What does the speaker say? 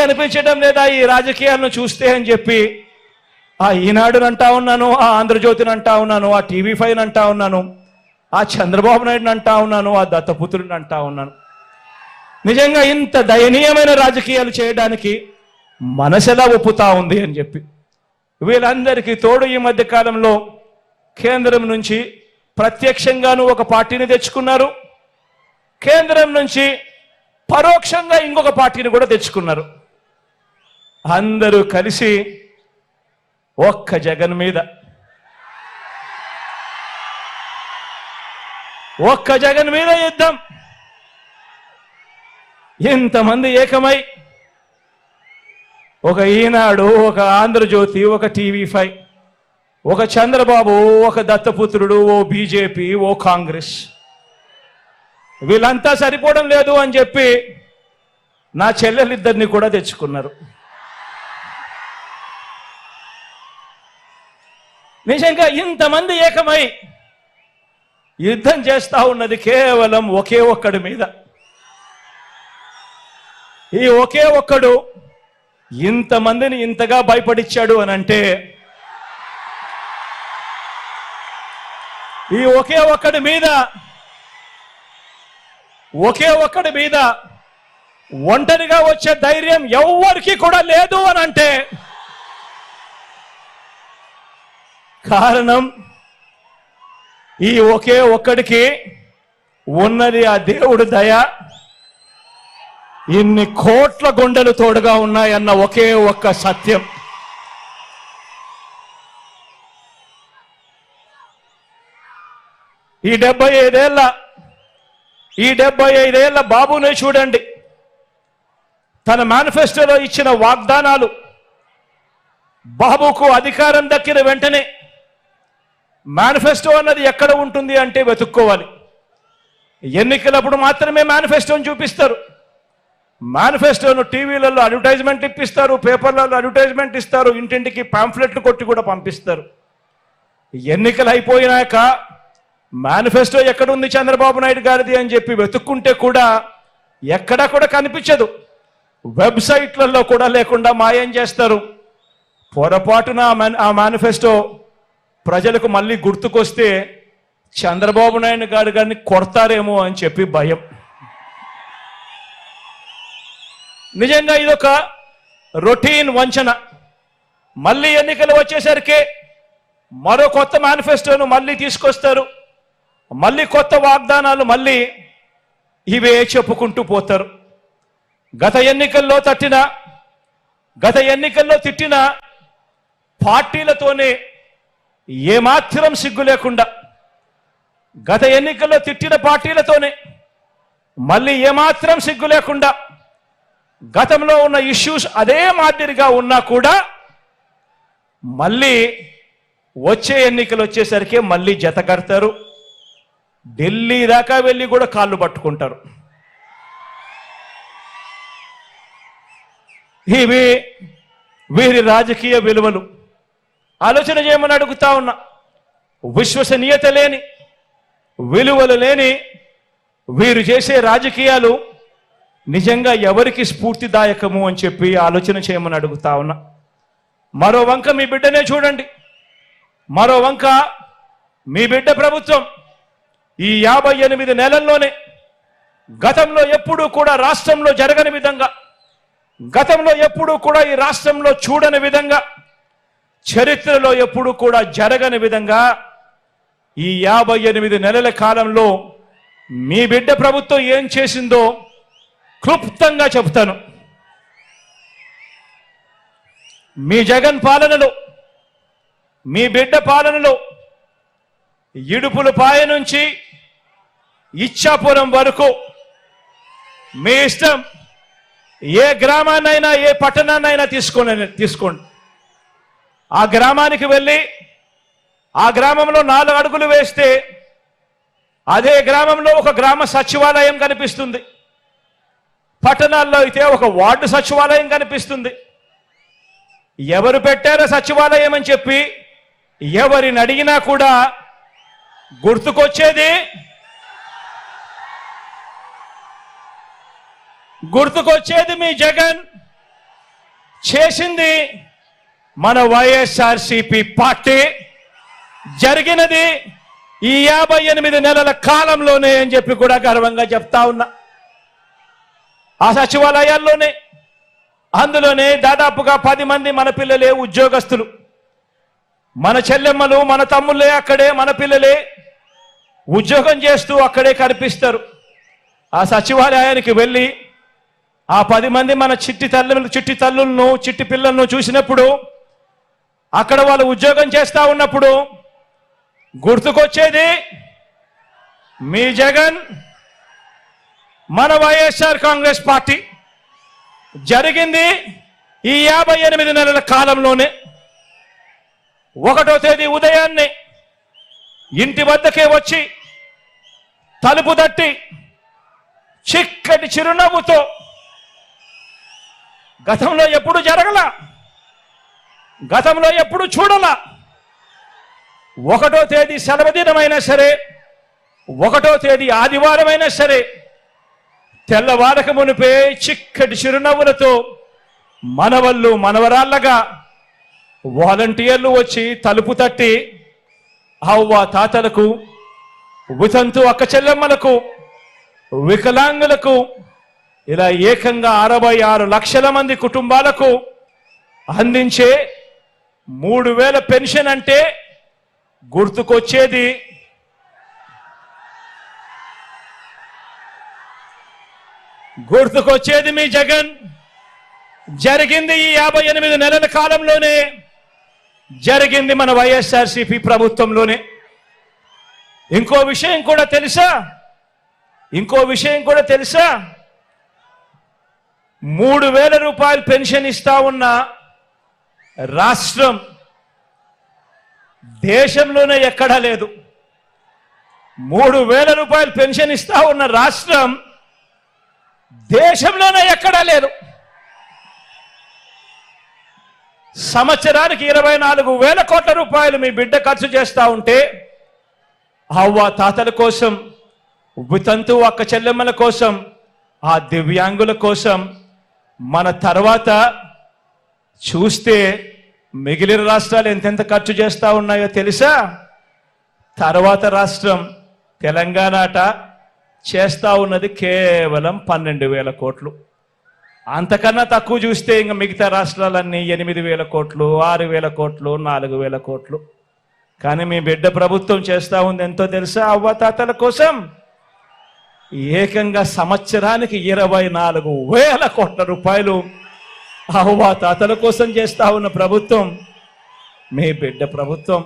అనిపించడం లేదా ఈ రాజకీయాలను చూస్తే అని చెప్పి ఆ ఈనాడుని అంటా ఉన్నాను, ఆ ఆంధ్రజ్యోతిని అంటా ఉన్నాను, ఆ TV5 అంటా ఉన్నాను, ఆ చంద్రబాబు నాయుడుని అంటా ఉన్నాను, ఆ దత్తపుత్రుడిని అంటా ఉన్నాను. నిజంగా ఇంత దయనీయమైన రాజకీయాలు చేయడానికి మనసెలా ఒప్పుతా ఉంది అని చెప్పి. వీళ్ళందరికీ తోడు ఈ మధ్య కాలంలో కేంద్రం నుంచి ప్రత్యక్షంగాను ఒక పార్టీని తెచ్చుకున్నారు, కేంద్రం నుంచి పరోక్షంగా ఇంకొక పార్టీని కూడా తెచ్చుకున్నారు. అందరూ కలిసి ఒక్క జగన్ మీద యుద్ధం. ఇంతమంది ఏకమై ఒక ఈనాడు, ఒక ఆంధ్రజ్యోతి, ఒక TV5, ఒక చంద్రబాబు, ఒక దత్తపుత్రుడు, ఓ బీజేపీ, ఓ కాంగ్రెస్, వీళ్ళంతా సరిపోవడం లేదు అని చెప్పి నా చెల్లెలిద్దరిని కూడా తెచ్చుకున్నారు. నిజంగా ఇంతమంది ఏకమై యుద్ధం చేస్తా ఉన్నది కేవలం ఒకే ఒక్కడి మీద. ఈ ఒకే ఒక్కడు ఇంతమందిని ఇంతగా భయపడిచ్చాడు అని అంటే ఈ ఒకే ఒక్కడి మీద ఒంటరిగా వచ్చే ధైర్యం ఎవ్వరికి కూడా లేదు అని అంటే కారణం ఈ ఒకే ఒక్కడికి ఉన్నది ఆ దేవుడి దయ. ఇన్ని కోట్ల గుండెలు తోడుగా ఉన్నాయన్న ఒకే ఒక్క సత్యం. ఈ 75 ఏళ్ల బాబునే చూడండి, తన మేనిఫెస్టోలో ఇచ్చిన వాగ్దానాలు. బాబుకు అధికారం దక్కిన వెంటనే మేనిఫెస్టో అన్నది ఎక్కడ ఉంటుంది అంటే వెతుక్కోవాలి. ఎన్నికలప్పుడు మాత్రమే మేనిఫెస్టోని చూపిస్తారు. మేనిఫెస్టోను టీవీలలో అడ్వర్టైజ్మెంట్ ఇప్పిస్తారు, పేపర్లలో అడ్వర్టైజ్మెంట్ ఇస్తారు, ఇంటింటికి పాంఫ్లెట్లు కొట్టి కూడా పంపిస్తారు. ఎన్నికలు అయిపోయినాక మేనిఫెస్టో ఎక్కడుంది చంద్రబాబు నాయుడు గారిది అని చెప్పి వెతుక్కుంటే కూడా ఎక్కడా కూడా కనిపించదు. వెబ్సైట్లలో కూడా లేకుండా మాయం చేస్తారు. పొరపాటున ఆ మేనిఫెస్టో ప్రజలకు మళ్ళీ గుర్తుకొస్తే చంద్రబాబు నాయుడు గారిని కొడతారేమో అని చెప్పి భయం. నిజంగా ఇదొక రొటీన్ వంచన. మళ్ళీ ఎన్నికలు వచ్చేసరికి మరో కొత్త మేనిఫెస్టోను మళ్ళీ తీసుకొస్తారు, మళ్ళీ కొత్త వాగ్దానాలు, మళ్ళీ ఇవే చెప్పుకుంటూ పోతారు. గత ఎన్నికల్లో తిట్టిన పార్టీలతోనే ఏమాత్రం సిగ్గు లేకుండా, గత ఎన్నికల్లో తిట్టిన పార్టీలతోనే మళ్ళీ ఏమాత్రం సిగ్గు లేకుండా, గతంలో ఉన్న ఇష్యూస్ అదే మాదిరిగా ఉన్నా కూడా మళ్ళీ వచ్చే ఎన్నికలు వచ్చేసరికి మళ్ళీ జత కడతారు. ఢిల్లీ దాకా వెళ్ళి కూడా కాళ్ళు పట్టుకుంటారు. ఇవి వీరి రాజకీయ విలువలు. ఆలోచన చేయమని అడుగుతా ఉన్నా. విశ్వసనీయత లేని, విలువలు లేని వీరు చేసే రాజకీయాలు నిజంగా ఎవరికి స్ఫూర్తిదాయకము అని చెప్పి ఆలోచన చేయమని అడుగుతా ఉన్నా. మరో వంక మీ బిడ్డనే చూడండి, మరో వంక మీ బిడ్డ ప్రభుత్వం ఈ 58 నెలల్లోనే గతంలో ఎప్పుడూ కూడా రాష్ట్రంలో జరగని విధంగా, గతంలో ఎప్పుడూ కూడా ఈ రాష్ట్రంలో చూడని విధంగా, చరిత్రలో ఎప్పుడూ కూడా జరగని విధంగా ఈ 58 నెలల కాలంలో మీ బిడ్డ ప్రభుత్వం ఏం చేసిందో క్లుప్తంగా చెప్తాను. మీ జగన్ పాలనలో, మీ బిడ్డ పాలనలో ఇడుపులపాయ నుంచి ఇచ్చాపురం వరకు మీ ఇష్టం, ఏ గ్రామాన్నైనా ఏ పట్టణాన్నైనా తీసుకోండి. ఆ గ్రామానికి వెళ్ళి ఆ గ్రామంలో 4 అడుగులు వేస్తే అదే గ్రామంలో ఒక గ్రామ సచివాలయం కనిపిస్తుంది. పట్టణాల్లో అయితే ఒక వార్డు సచివాలయం కనిపిస్తుంది. ఎవరు పెట్టారో సచివాలయం అని చెప్పి ఎవరిని అడిగినా కూడా గుర్తుకొచ్చేది మీ జగన్, చేసింది మన వైఎస్ఆర్సీపీ పార్టీ, జరిగినది ఈ 58 నెలల కాలంలోనే అని చెప్పి కూడా గర్వంగా చెప్తా ఉన్నా. ఆ సచివాలయాల్లోనే, అందులోనే దాదాపుగా 10 మంది మన పిల్లలే ఉద్యోగస్తులు, మన చెల్లెమ్మలు మన తమ్ముళ్ళే అక్కడే మన పిల్లలే ఉద్యోగం చేస్తూ అక్కడే కనిపిస్తారు. ఆ సచివాలయానికి వెళ్ళి ఆ 10 మంది మన చిట్టి తల్లులను చిట్టి పిల్లలను చూసినప్పుడు, అక్కడ వాళ్ళు ఉద్యోగం చేస్తా ఉన్నప్పుడు గుర్తుకొచ్చేది మీ జగన్, మన వైఎస్ఆర్ కాంగ్రెస్ పార్టీ. జరిగింది ఈ 58 నెలల కాలంలోనే. 1వ తేదీ ఉదయాన్నే ఇంటి వద్దకే వచ్చి తలుపు తట్టి చిక్కటి చిరునవ్వుతో, గతంలో ఎప్పుడు జరగల, గతంలో ఎప్పుడు చూడల, 1వ తేదీ సెలవు దినమైనా సరే, 1వ తేదీ ఆదివారమైనా సరే, తెల్లవారక మునిపే చిక్కటి చిరునవ్వులతో మనవళ్ళు మనవరాళ్ళగా వాలంటీర్లు వచ్చి తలుపు తట్టి అవ్వ తాతలకు, వితంతు అక్క చెల్లెమ్మలకు, వికలాంగులకు, ఇలా ఏకంగా 66 లక్షల మంది కుటుంబాలకు అందించే 3000 పెన్షన్ అంటే గుర్తుకొచ్చేది మీ జగన్. జరిగింది ఈ 58 నెలల కాలంలోనే, జరిగింది మన వైఎస్ఆర్సీపీ ప్రభుత్వంలోనే. ఇంకో విషయం కూడా తెలుసా? 3000 రూపాయలు పెన్షన్ ఇస్తా ఉన్న రాష్ట్రం దేశంలోనే ఎక్కడా లేదు. 3000 రూపాయలు పెన్షన్ ఇస్తా ఉన్న రాష్ట్రం దేశంలోనే ఎక్కడా లేదు. సంవత్సరానికి 24,000 కోట్ల రూపాయలు మీ బిడ్డ ఖర్చు చేస్తా ఉంటే, అవ్వ తాతల కోసం, వితంతు అక్క చెల్లెమ్మల కోసం, ఆ దివ్యాంగుల కోసం, మన తర్వాత చూస్తే మిగిలిన రాష్ట్రాలు ఎంతెంత ఖర్చు చేస్తా ఉన్నాయో తెలుసా? తర్వాత రాష్ట్రం తెలంగాణ చేస్తా ఉన్నది కేవలం 12,000 కోట్లు. అంతకన్నా తక్కువ చూస్తే ఇంకా మిగతా రాష్ట్రాలన్నీ 8,000 కోట్లు, 6,000 కోట్లు, 4,000 కోట్లు. కానీ మీ బిడ్డ ప్రభుత్వం చేస్తా ఉంది ఎంతో తెలుసా? అవ్వతాతల కోసం ఏకంగా సంవత్సరానికి 24,000 కోట్ల రూపాయలు అవ్వతాతల కోసం చేస్తా ఉన్న ప్రభుత్వం మీ బిడ్డ ప్రభుత్వం.